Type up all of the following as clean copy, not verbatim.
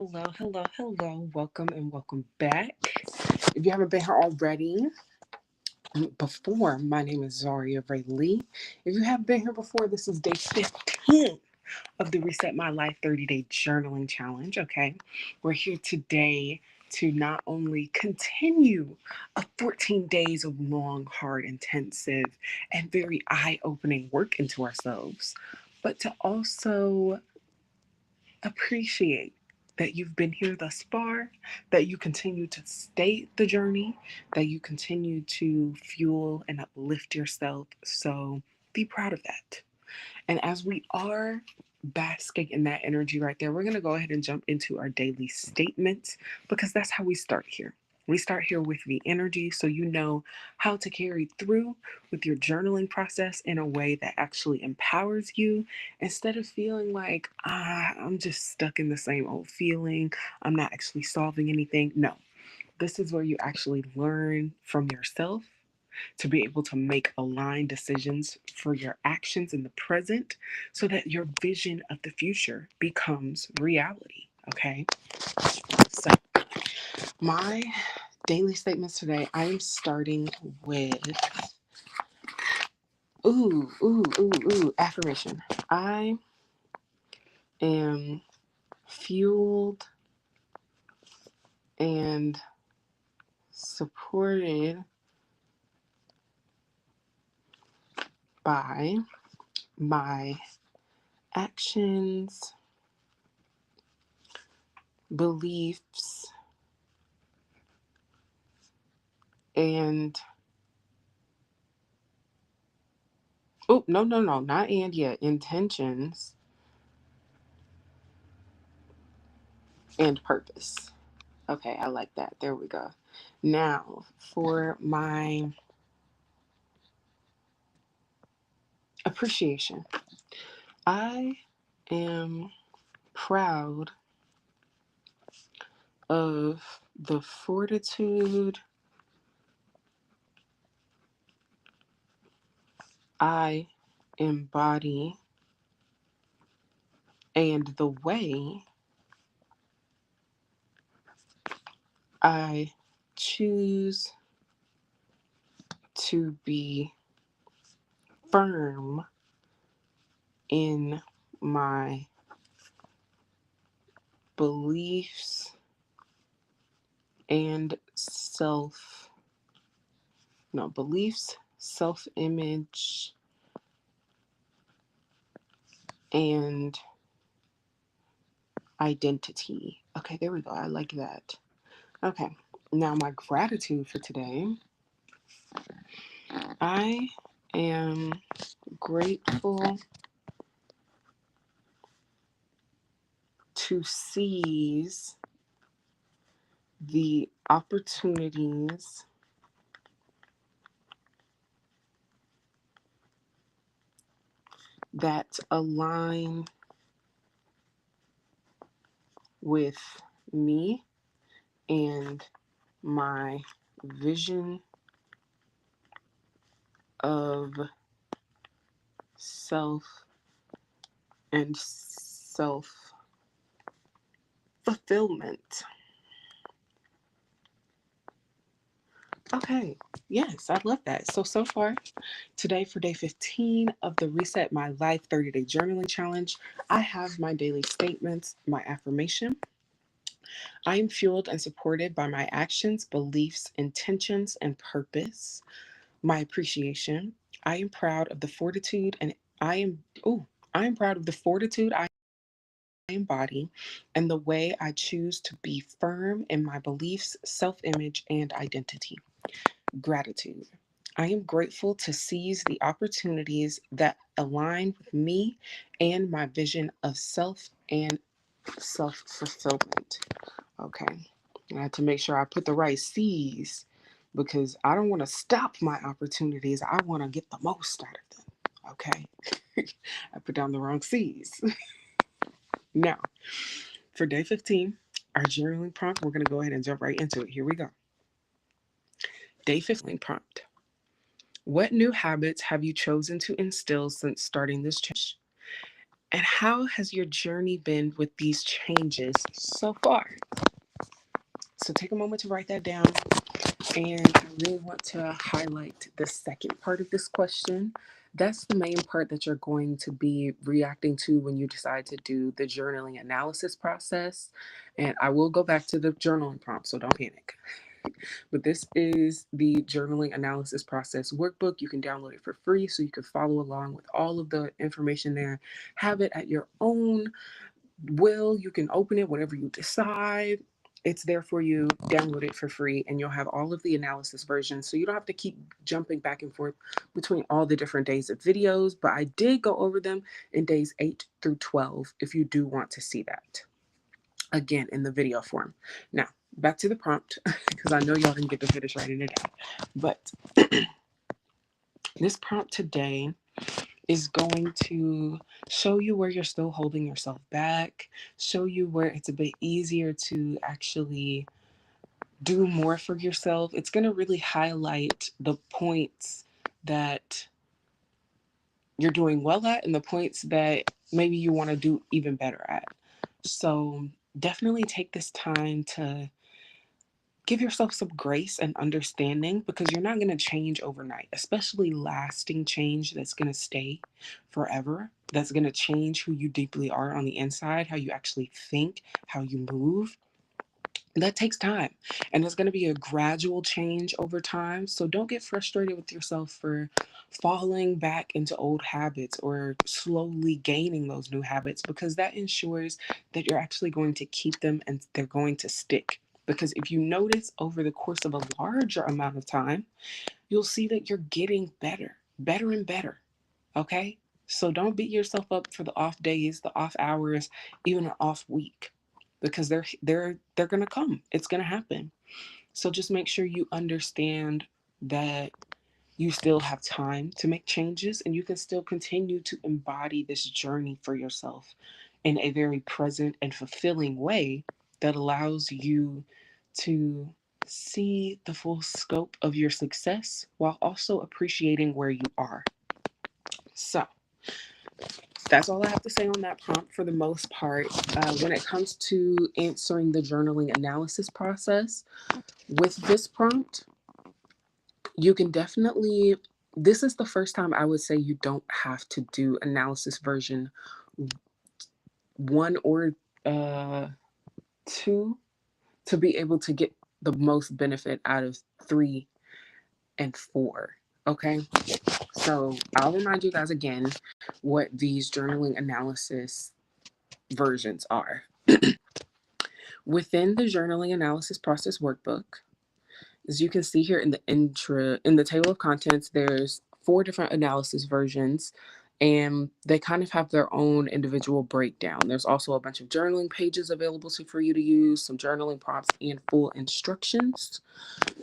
Hello, hello, hello. Welcome and welcome back. If you haven't been here already before, my name is Zaria Ray Lee. If you haven't been here before, this is day 15 of the Reset My Life 30-Day Journaling Challenge. Okay, we're here today to not only continue a 14 days of long, hard, intensive, and very eye opening work into ourselves, but to also appreciate that you've been here thus far, that you continue to stay the journey, that you continue to fuel and uplift yourself. So be proud of that. And as we are basking in that energy right there, we're going to go ahead and jump into our daily statements because that's how we start here. We start here with the energy so you know how to carry through with your journaling process in a way that actually empowers you instead of feeling like, I'm just stuck in the same old feeling. I'm not actually solving anything. No, this is where you actually learn from yourself to be able to make aligned decisions for your actions in the present so that your vision of the future becomes reality. Okay. So, my daily statements today, I am starting with affirmation. I am fueled and supported by my actions, beliefs, and no, not and yet, intentions and purpose. Okay, I like that. There we go. Now, for my appreciation, I am proud of the fortitude I embody and the way I choose to be firm in my beliefs and self image, and identity. Okay, there we go. I like that. Okay, now my gratitude for today. I am grateful to seize the opportunities that align with me and my vision of self and self fulfillment. Okay, yes, I love that. So far today for day 15 of the Reset My Life 30-Day Journaling Challenge, I have my daily statements, my affirmation. I am fueled and supported by my actions, beliefs, intentions, and purpose. My appreciation. I am proud of the fortitude and I am I am proud of the fortitude I embody and the way I choose to be firm in my beliefs, self-image, and identity. Gratitude. I am grateful to seize the opportunities that align with me and my vision of self and self fulfillment. Okay. I had to make sure I put the right C's because I don't want to stop my opportunities. I want to get the most out of them. Okay. I put down the wrong C's. Now, for day 15, our journaling prompt, we're going to go ahead and jump right into it. Here we go. Day 15 prompt. What new habits have you chosen to instill since starting this challenge? And how has your journey been with these changes so far? So take a moment to write that down. And I really want to highlight the second part of this question. That's the main part that you're going to be reacting to when you decide to do the journaling analysis process. And I will go back to the journaling prompt, so don't panic. But this is the journaling analysis process workbook. You can download it for free so you can follow along with all of the information there. Have it at your own will. You can open it whenever you decide. It's there for you. Download it for free, and you'll have all of the analysis versions. So you don't have to keep jumping back and forth between all the different days of videos. But I did go over them in days 8 through 12 if you do want to see that again in the video form. Now, back to the prompt because I know y'all didn't get to finish writing it down. But this prompt today is going to show you where you're still holding yourself back, show you where it's a bit easier to actually do more for yourself. It's going to really highlight the points that you're doing well at and the points that maybe you want to do even better at. So definitely take this time to give yourself some grace and understanding because you're not going to change overnight, especially lasting change that's going to stay forever, that's going to change who you deeply are on the inside, how you actually think, how you move. That takes time, and it's going to be a gradual change over time. So don't get frustrated with yourself for falling back into old habits or slowly gaining those new habits, because that ensures that you're actually going to keep them and they're going to stick. Because if you notice over the course of a larger amount of time, you'll see that you're getting better, better and better. Okay? So don't beat yourself up for the off days, the off hours, even an off week, because they're going to come. It's going to happen. So just make sure you understand that you still have time to make changes and you can still continue to embody this journey for yourself in a very present and fulfilling way that allows you to see the full scope of your success while also appreciating where you are. So, that's all I have to say on that prompt for the most part. When it comes to answering the journaling analysis process, with this prompt, you can definitely, this is the first time I would say you don't have to do analysis version 1 or 2 to be able to get the most benefit out of 3 and 4. Okay, so I'll remind you guys again what these journaling analysis versions are. Within the journaling analysis process workbook, as you can see here in the table of contents, there's 4 different analysis versions, and they kind of have their own individual breakdown. There's also a bunch of journaling pages available for you to use, some journaling prompts, and full instructions.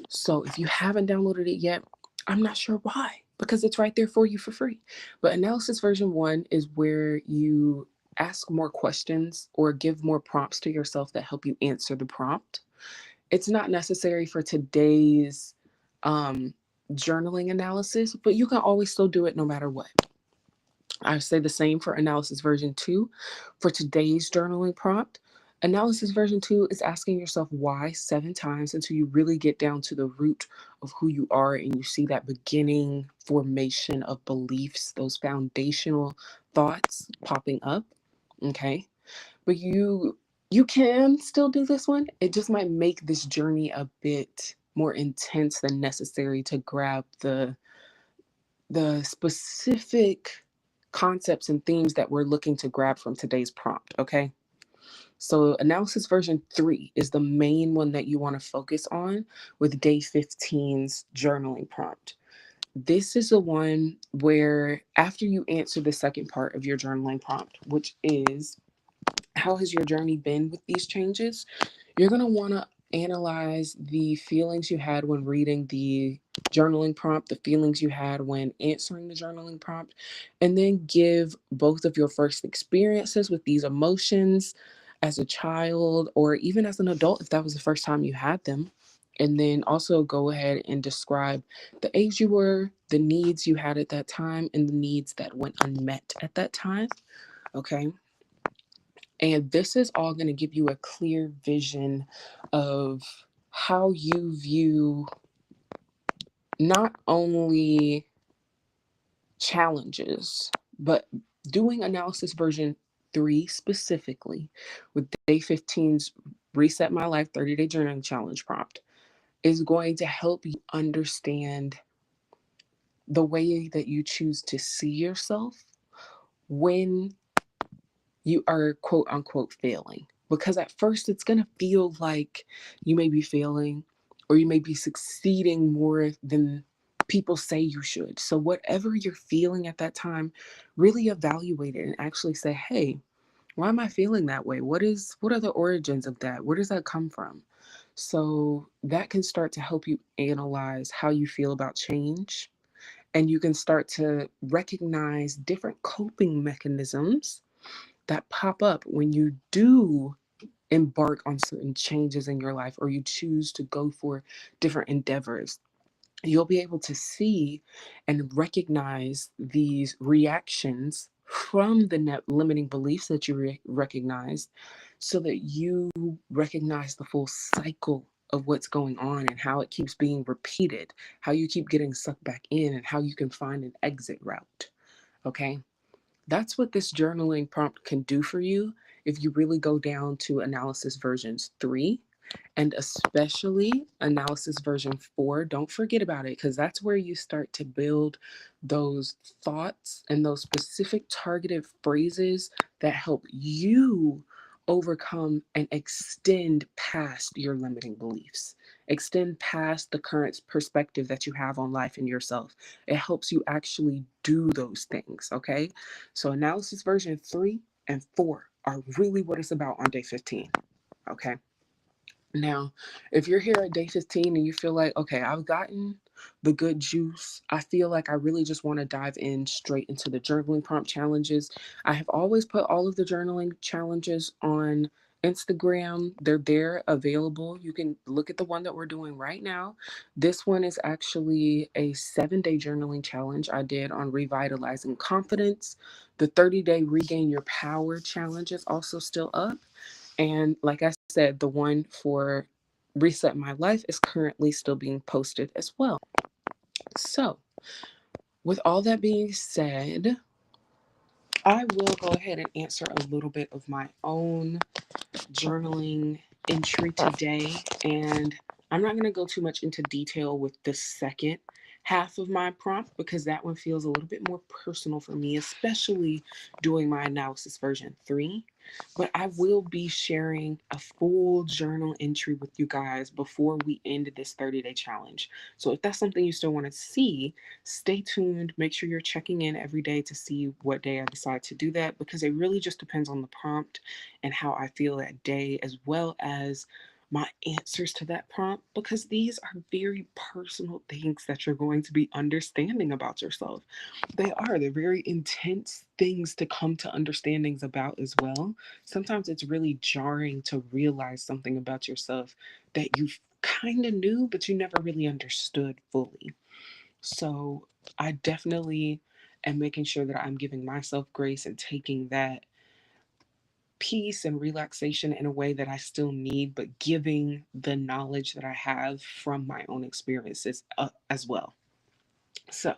So if you haven't downloaded it yet, I'm not sure why, because it's right there for you for free. But analysis version 1 is where you ask more questions or give more prompts to yourself that help you answer the prompt. It's not necessary for today's journaling analysis, but you can always still do it no matter what. I say the same for analysis version 2. For today's journaling prompt, analysis version 2 is asking yourself why 7 times until you really get down to the root of who you are and you see that beginning formation of beliefs, those foundational thoughts popping up. Okay. But you can still do this one. It just might make this journey a bit more intense than necessary to grab the specific concepts and themes that we're looking to grab from today's prompt, okay? So analysis version 3 is the main one that you want to focus on with day 15's journaling prompt. This is the one where after you answer the second part of your journaling prompt, which is how has your journey been with these changes, you're going to want to analyze the feelings you had when reading the journaling prompt, the feelings you had when answering the journaling prompt, and then give both of your first experiences with these emotions as a child or even as an adult if that was the first time you had them. And then also go ahead and describe the age you were, the needs you had at that time, and the needs that went unmet at that time. Okay. And this is all going to give you a clear vision of how you view not only challenges, but doing analysis version 3 specifically with day 15's Reset My Life 30-Day Journaling Challenge prompt is going to help you understand the way that you choose to see yourself when you are quote unquote failing. Because at first it's going to feel like you may be failing or you may be succeeding more than people say you should. So, whatever you're feeling at that time, really evaluate it and actually say, hey, why am I feeling that way? What are the origins of that? Where does that come from? So that can start to help you analyze how you feel about change, and you can start to recognize different coping mechanisms that pop up when you do embark on certain changes in your life or you choose to go for different endeavors. You'll be able to see and recognize these reactions from the net limiting beliefs that you recognize, so that you recognize the full cycle of what's going on and how it keeps being repeated, how you keep getting sucked back in, and how you can find an exit route. Okay. That's what this journaling prompt can do for you if you really go down to analysis versions 3 and especially analysis version 4. Don't forget about it, because that's where you start to build those thoughts and those specific targeted phrases that help you overcome and extend past your limiting beliefs, extend past the current perspective that you have on life and yourself. It helps you actually do those things. Okay, so analysis version 3 and 4 are really what it's about on day 15. Okay. Now, if you're here at day 15 and you feel like, okay, I've gotten the good juice, I feel like I really just want to dive in straight into the journaling prompt challenges. I have always put all of the journaling challenges on Instagram. They're there available. You can look at the one that we're doing right now. This one is actually a 7-day journaling challenge I did on revitalizing confidence. The 30-day regain your power challenge is also still up. And like I said, the one for Reset My Life is currently still being posted as well. So, with all that being said, I will go ahead and answer a little bit of my own journaling entry today. And I'm not going to go too much into detail with the second half of my prompt because that one feels a little bit more personal for me, especially doing my analysis version 3. But I will be sharing a full journal entry with you guys before we end this 30-day challenge. So if that's something you still want to see, stay tuned. Make sure you're checking in every day to see what day I decide to do that, because it really just depends on the prompt and how I feel that day, as well as my answers to that prompt, because these are very personal things that you're going to be understanding about yourself. They're very intense things to come to understandings about as well. Sometimes it's really jarring to realize something about yourself that you kind of knew, but you never really understood fully. So I definitely am making sure that I'm giving myself grace and taking that peace and relaxation in a way that I still need, but giving the knowledge that I have from my own experiences as well. So,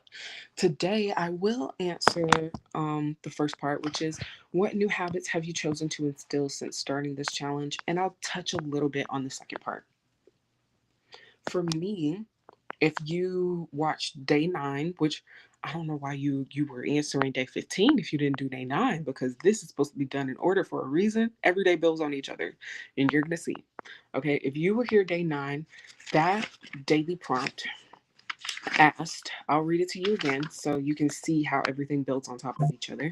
today I will answer the first part, which is, what new habits have you chosen to instill since starting this challenge? And I'll touch a little bit on the second part. For me, if you watched day 9, which I don't know why you were answering day 15 if you didn't do day 9, because this is supposed to be done in order for a reason. Every day builds on each other, and you're gonna see. Okay, if you were here day 9, that daily prompt asked, I'll read it to you again so you can see how everything builds on top of each other.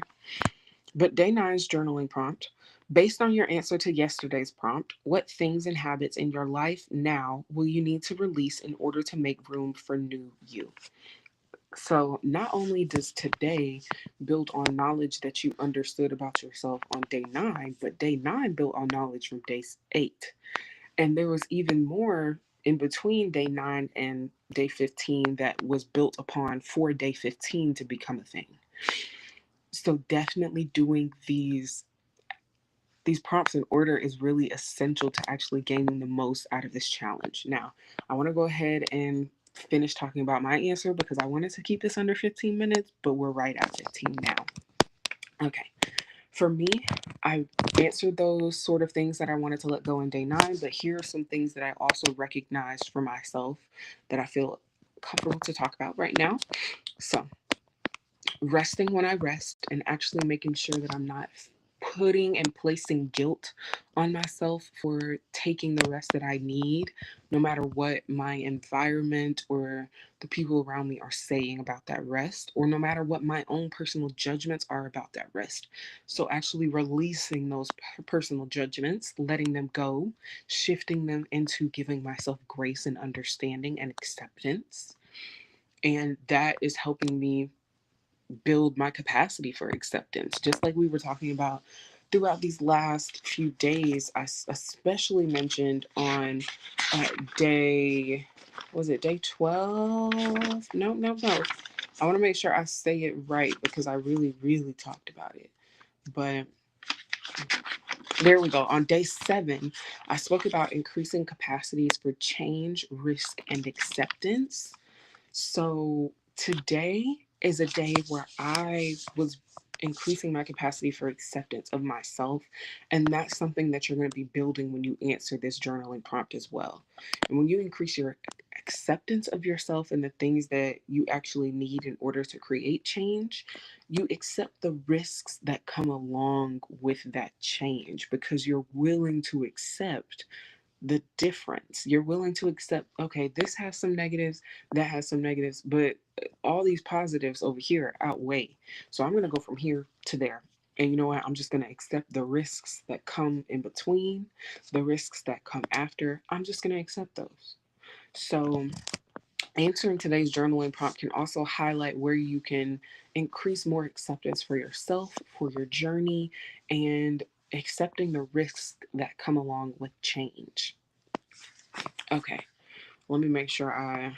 But day 9's journaling prompt: based on your answer to yesterday's prompt, what things and habits in your life now will you need to release in order to make room for new you? So, not only does today build on knowledge that you understood about yourself on day 9, but day 9 built on knowledge from day 8. And there was even more in between day 9 and day 15 that was built upon for day 15 to become a thing. So definitely doing these prompts in order is really essential to actually gaining the most out of this challenge. Now, I want to go ahead and finish talking about my answer because I wanted to keep this under 15 minutes, but we're right at 15 now. Okay. For me, I answered those sort of things that I wanted to let go in day 9, but here are some things that I also recognized for myself that I feel comfortable to talk about right now. So, resting when I rest and actually making sure that I'm not putting and placing guilt on myself for taking the rest that I need, no matter what my environment or the people around me are saying about that rest, or no matter what my own personal judgments are about that rest. So, actually releasing those personal judgments, letting them go, shifting them into giving myself grace and understanding and acceptance. And that is helping me build my capacity for acceptance. Just like we were talking about throughout these last few days, I especially mentioned on day, was it day 12? No, no, no. I want to make sure I say it right because I really, really talked about it. But there we go. On day 7, I spoke about increasing capacities for change, risk, and acceptance. So today is a day where I was increasing my capacity for acceptance of myself. And that's something that you're going to be building when you answer this journaling prompt as well. And when you increase your acceptance of yourself and the things that you actually need in order to create change, you accept the risks that come along with that change because you're willing to accept the difference. You're willing to accept, okay, this has some negatives, that has some negatives, but all these positives over here outweigh. So I'm going to go from here to there. And you know what? I'm just going to accept the risks that come in between, the risks that come after. I'm just going to accept those. So, answering today's journaling prompt can also highlight where you can increase more acceptance for yourself, for your journey, and accepting the risks that come along with change. Okay, let me make sure I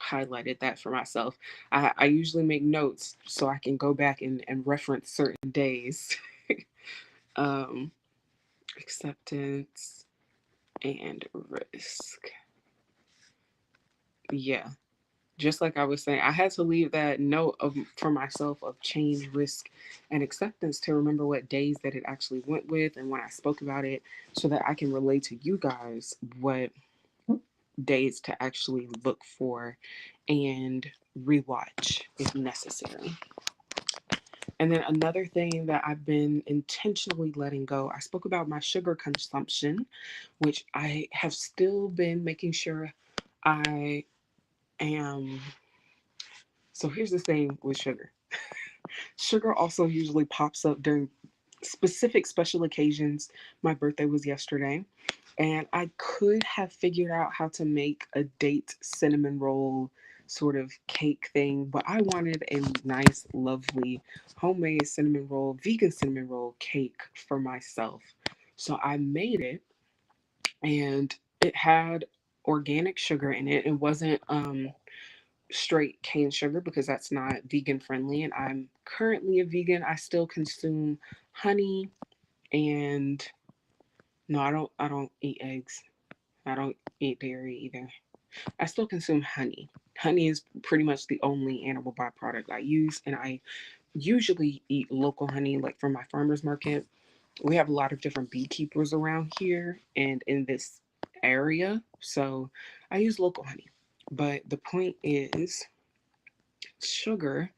highlighted that for myself. I usually make notes so I can go back and reference certain days. um, Acceptance and risk. Yeah, just like I was saying, I had to leave that note of for myself of change, risk, and acceptance to remember what days that it actually went with and when I spoke about it, so that I can relate to you guys what days to actually look for and rewatch if necessary. And then another thing that I've been intentionally letting go, I spoke about my sugar consumption, which I have still been making sure I am. So here's the thing with sugar. Sugar also usually pops up during specific special occasions. My birthday was yesterday, and I could have figured out how to make a date cinnamon roll sort of cake thing, but I wanted a nice, lovely homemade cinnamon roll, vegan cinnamon roll cake for myself. So I made it, and it had organic sugar in it. It wasn't straight cane sugar because that's not vegan friendly, and I'm currently a vegan. I still consume honey and no, I don't eat eggs. I don't eat dairy either. I still consume honey. Honey is pretty much the only animal byproduct I use, and I usually eat local honey, like from my farmer's market. We have a lot of different beekeepers around here and in this area, so I use local honey. But the point is, sugar,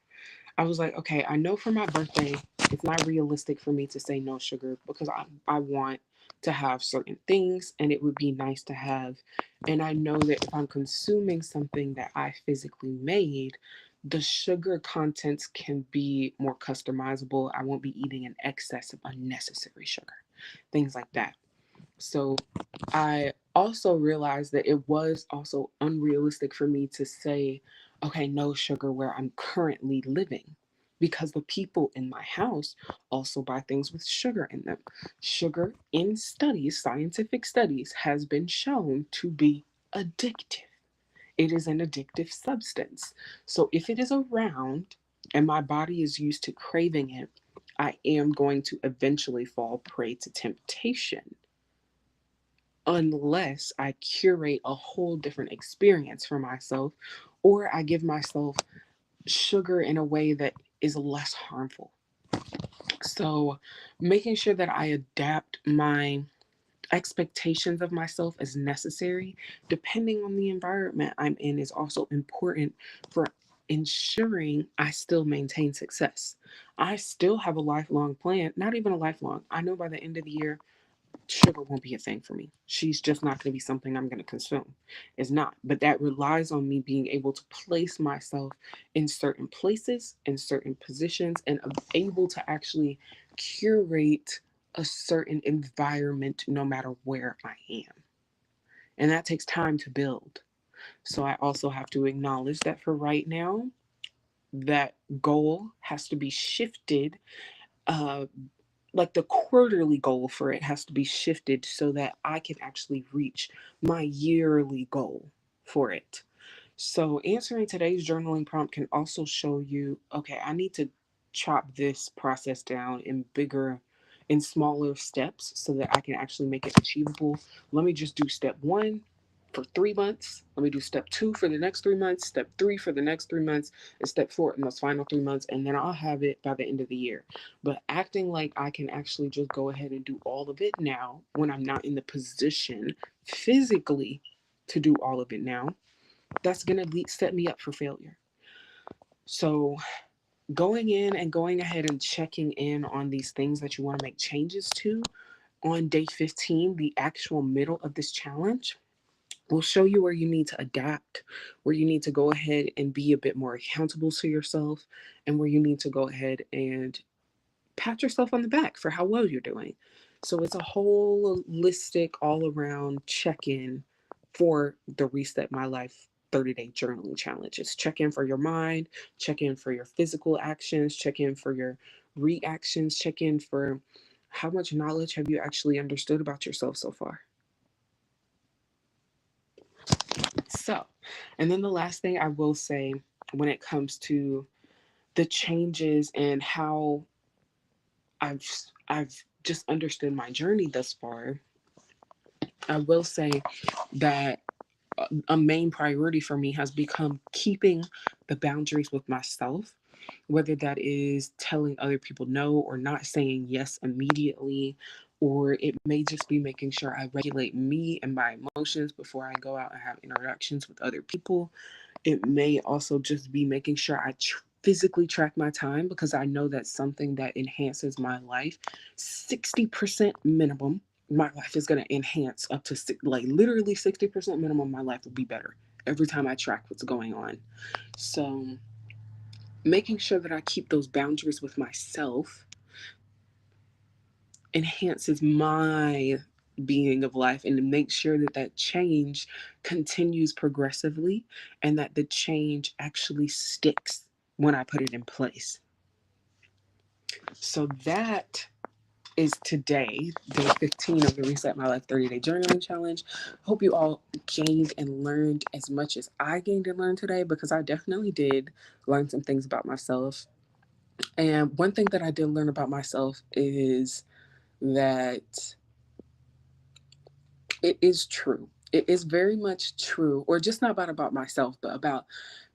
I was like, okay, I know for my birthday, it's not realistic for me to say no sugar because I want to have certain things and it would be nice to have. And I know that if I'm consuming something that I physically made, the sugar contents can be more customizable. I won't be eating an excess of unnecessary sugar, things like that. So I also realized that it was also unrealistic for me to say, okay, no sugar where I'm currently living, because the people in my house also buy things with sugar in them. Sugar, in studies, scientific studies, has been shown to be addictive. It is an addictive substance. So if it is around, and my body is used to craving it, I am going to eventually fall prey to temptation unless I curate a whole different experience for myself or I give myself sugar in a way that is less harmful. So, making sure that I adapt my expectations of myself as necessary, depending on the environment I'm in, is also important for ensuring I still maintain success. I still have a lifelong plan, not even a lifelong. I know by the end of the year, sugar won't be a thing for me. She's just not going to be something I'm going to consume. It's not. But that relies on me being able to place myself in certain places, in certain positions, and able to actually curate a certain environment no matter where I am. And that takes time to build. So I also have to acknowledge that for right now, that goal has to be shifted, uh, like the quarterly goal for it has to be shifted so that I can actually reach my yearly goal for it. So, answering today's journaling prompt can also show you, okay, I need to chop this process down in smaller steps so that I can actually make it achievable. Let me just do step one for 3 months. Let me do step two for the next 3 months, step three for the next 3 months, and step four in those final 3 months. And then I'll have it by the end of the year. But acting like I can actually just go ahead and do all of it now when I'm not in the position physically to do all of it now, that's going to set me up for failure. So, going in and going ahead and checking in on these things that you want to make changes to on day 15, the actual middle of this challenge, will show you where you need to adapt, where you need to go ahead and be a bit more accountable to yourself, and where you need to go ahead and pat yourself on the back for how well you're doing. So it's a holistic, all around check in for the Reset My Life 30-day journaling challenge. It's check in for your mind, check in for your physical actions, check in for your reactions, check in for how much knowledge have you actually understood about yourself so far. So, and then the last thing I will say when it comes to the changes and how I've I've just understood my journey thus far, I will say that a main priority for me has become keeping the boundaries with myself, whether that is telling other people no or not saying yes immediately, or it may just be making sure I regulate me and my emotions before I go out and have interactions with other people. It may also just be making sure I physically track my time because I know that's something that enhances my life. 60% minimum, my life is going to enhance up to like literally 60% minimum. My life will be better every time I track what's going on. So, making sure that I keep those boundaries with myself enhances my being of life and to make sure that that change continues progressively and that the change actually sticks when I put it in place. So that is today, day 15 of the Reset My Life 30-day journaling challenge. Hope you all gained and learned as much as I gained and learned today, because I definitely did learn some things about myself. And one thing that I did learn about myself is that it is true. It is very much true, or just not about myself, but about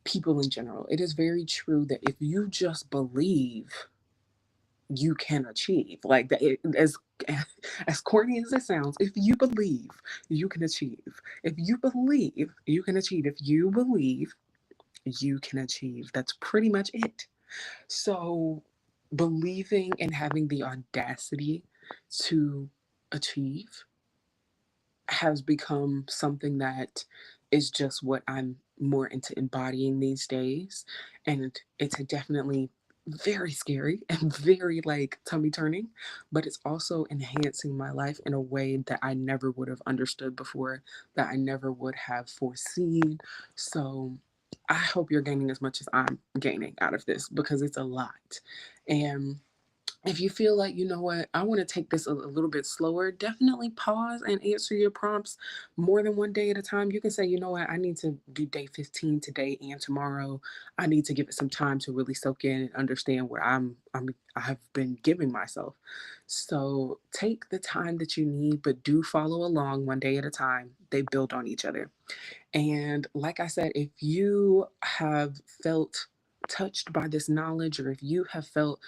people in general. It is very true that if you just believe, you can achieve. Like that, as corny as it sounds, if you believe, you can achieve. If you believe, you can achieve. If you believe, you can achieve. That's pretty much it. So, believing and having the audacity to achieve has become something that is just what I'm more into embodying these days. And it's definitely very scary and very like tummy turning, but it's also enhancing my life in a way that I never would have understood before, that I never would have foreseen. So I hope you're gaining as much as I'm gaining out of this because it's a lot. And If you feel like, you know what, I want to take this a little bit slower, definitely pause and answer your prompts more than one day at a time. You can say, you know what, I need to do day 15 today and tomorrow. I need to give it some time to really soak in and understand where I have been giving myself. So take the time that you need, but do follow along one day at a time. They build on each other. And like I said, if you have felt touched by this knowledge, or if you have felt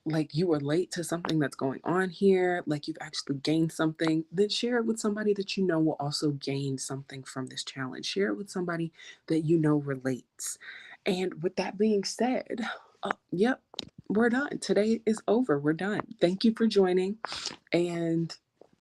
like you relate to something that's going on here, like you've actually gained something, then share it with somebody that you know will also gain something from this challenge. Share it with somebody that you know relates. And with that being said, yep, we're done. Today is over. We're done. Thank you for joining. And